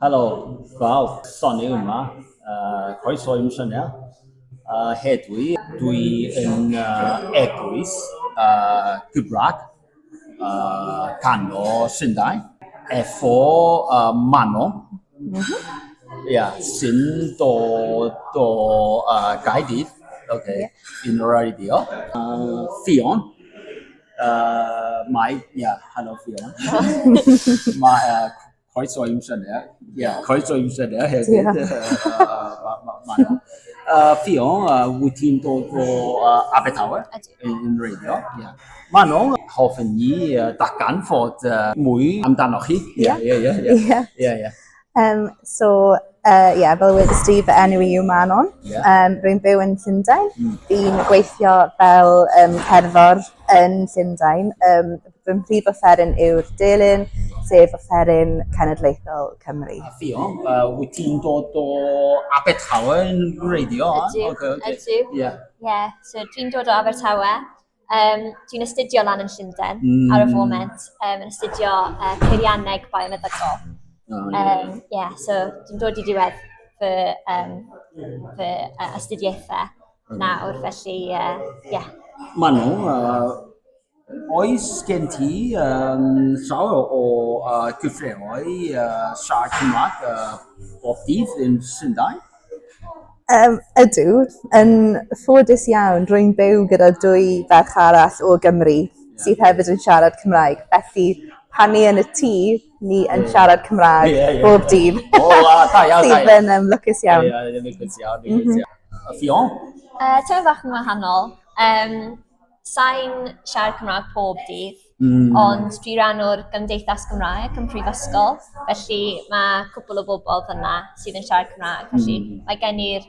Helo, glaw, Sonny yma, croeso i'n syniad. Dwi yn eglwys Gymraeg canol Llundain, effo Manon, sy'n dod o Gaerdydd, yn radio. Fion, helo Fion. Croeso i'n syniad. Croeso i'n syniad hefyd. Fion, wyt ti'n dod o Abertawe yn radio. Manon, hoffwn ni darganfod mwy amdanoch chi. Fel wedys ti, fy enw i yw Manon. Rwy'n byw yn Llundain. Fi'n gweithio fel cerddor yn Llundain. Fy mhrif offeryn yw'r Delyn, sef offeryn cenedlaethol Cymru. Fion, wyt ti'n dod o Abertawe yn radio? Ydw. So dwi'n dod o Abertawe. Dwi'n astudio lan yn Llundain ar y foment, yn astudio peirianneg biomeddygon. So dwi'n dod i diwedd fy astudiaethau nawr, felly, Manon, oes gen ti llawer o gyfleoedd siarad Cymraeg bob dydd yn Llundain? Ydw, yn ffodus iawn, rwy'n byw gyda 2 ferch arall o Gymru sydd hefyd yn siarad Cymraeg. Felly, pan ni yn y tŷ, ni yn siarad Cymraeg bob dydd. Sydd yn lwcus iawn. Fion? Tyma bach yn wahanol. Sa'n siarad Cymraeg pob dydd, ond dwi ran o'r Gymdeithas Gymraeg yn Prifysgol, felly mae cwbl o bobl fyna sydd yn siarad Cymraeg, felly mae gen i'r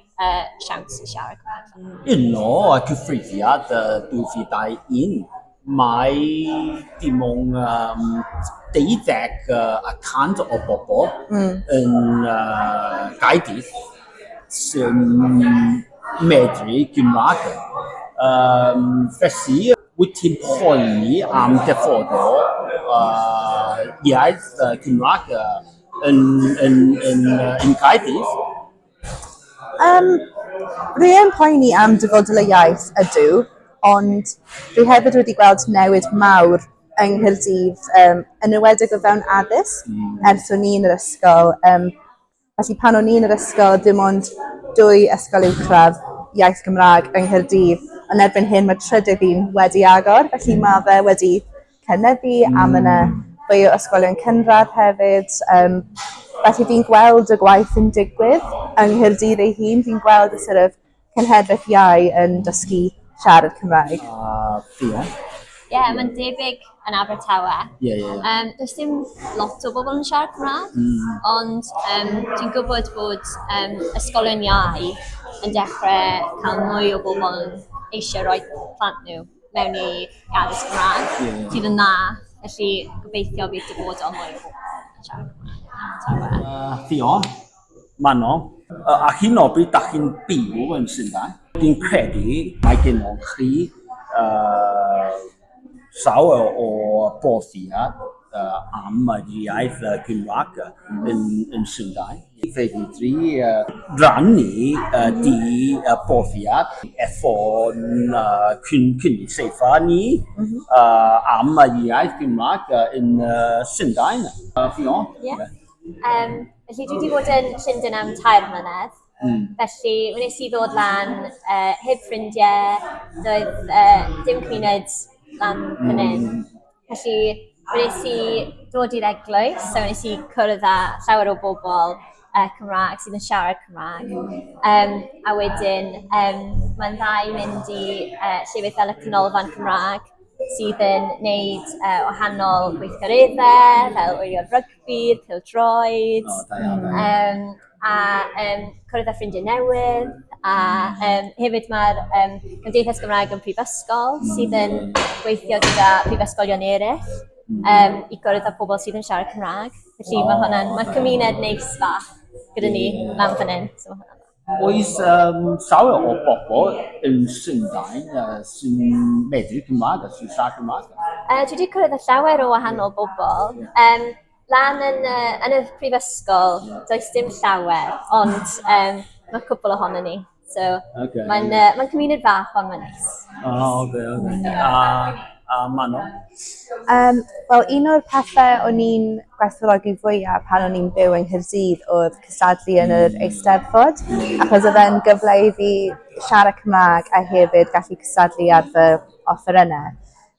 siawns i siarad Cymraeg. Un o cyffreddiad 2021, mae dim ond 12% o bobl yn Gaerdydd sy'n medru Gymraeg. Felly, wyt ti'n poeni am diffodd o iaith Cymraeg yn Gaerdydd? Rwy'n poeni am dyfodol y iaith ydw, ond dwi hefyd wedi gweld newid mawr yng Nghaerdydd, yn ywedig o fewn addysg, ers o'n i yn yr ysgol. Felly pan o'n i yn yr ysgol, dim ond 2 ysgol uwchradd iaith Gymraeg yng Nghaerdydd, ond erbyn hyn mae trydydd un wedi agor, felly mae fe wedi cynyddu a mae yna fwy o ysgolion cynradd hefyd. Felly fi'n gweld y gwaith yn digwydd yng Nghaerdydd ei hun, fi'n gweld y cenhedlaeth iau yn dysgu siarad Cymraeg. Fion? Mae'n debyg yn Abertawe. Does dim lot o bobl yn siarad Cymraeg, ond dwi'n gwybod bod ysgolion iau yn dechrau cael mwy o bobl eisiau rhoi plant nhw mewn i addysg Cymraeg, sydd yn dda, felly gobeithio bydd dyfodol mwy o bobl yn siarad Cymraeg. Fion, Manon, a hyn o bryd da chi'n byw yn Llundain, dwi'n credu mae gennym chi llawer o brofiad am y iaith Gymraeg yn Llundain. Fe dwi rannu di brofiad effo'n cynulleidfa ni am y iaith Gymraeg yn Llundain. Fion? Felly dwi wedi bod yn Llundain am 3 mlynedd. Felly, wnes i ddod lan heb ffrindiau, doedd dim cymuned lan fan hyn. Felly, wnes i dod i'r eglwys, so wnes i cwrdd â llawer o bobl Cymraeg sydd yn siarad Cymraeg. A wedyn, mae'n dda i mynd i llefydd fel y Canolfan Cymraeg sydd yn gwneud wahanol gweithgareddau, fel wylio rygbi, pêl-droed, a cwrdd â ffrindiau newydd. A hefyd mae'r Gymdeithas Gymraeg yn Prifysgol sydd yn gweithio gyda prifysgolion eraill i gwrdd â pobl sydd yn siarad Cymraeg. Felly mae'n cymuned neis fach gyda ni lan fan hyn. Oes llawer o bobl yn Llundain sy'n medru Cymraeg, sy'n siarad Cymraeg? Dwi wedi cwrdd â llawer o wahanol bobl. lan yn y prifysgol, does dim llawer, ond mae cwbl ohono ni. So, Okay. mae'n cymuned fach ond mae'n neis. Okay. Mano? Wel, un o'r pethau o'n i'n gwerthfawrogi fwyaf pan o'n i'n byw yn Caerdydd oedd cystadlu yn yr Eisteddfod, achos oedd e'n gyfle i fi siarad Cymraeg a hefyd gallu cystadlu ar fy offerynnau.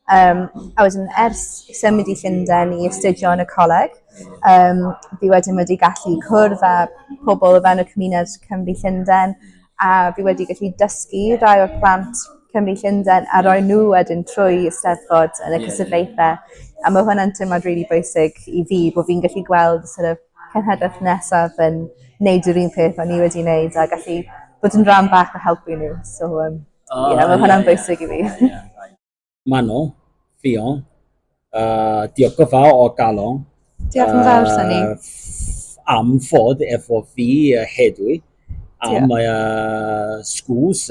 A wedyn, ers symud i Llundain i astudio yn y coleg, fi wedyn wedi gallu cwrdd â pobl o fewn y cymuned Cymru Llundain, a fi wedi gallu dysgu rai o'r plant Cymru Llundain a roi nhw wedyn trwy Eisteddfod yn y cystadlaethau. A mae hwnna'n teimlad rili bwysig i fi, bod fi'n gallu gweld cenhedlaeth nesaf yn wneud yr un peth o'n i wedi wneud a gallu bod yn rhan bach o helpu nhw. So, mae hwnna'n bwysig i fi. Mano, Fion, diolch yn fawr o galon. Diolch yn fawr, Sonny. Am ffordd efo fi hedwi. Am sgwrs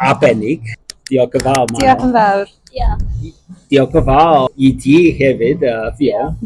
arbennig. Diolch yn fawr, Mano. Diolch yn fawr. Yeah. Diolch yn fawr i ti hefyd, Fion.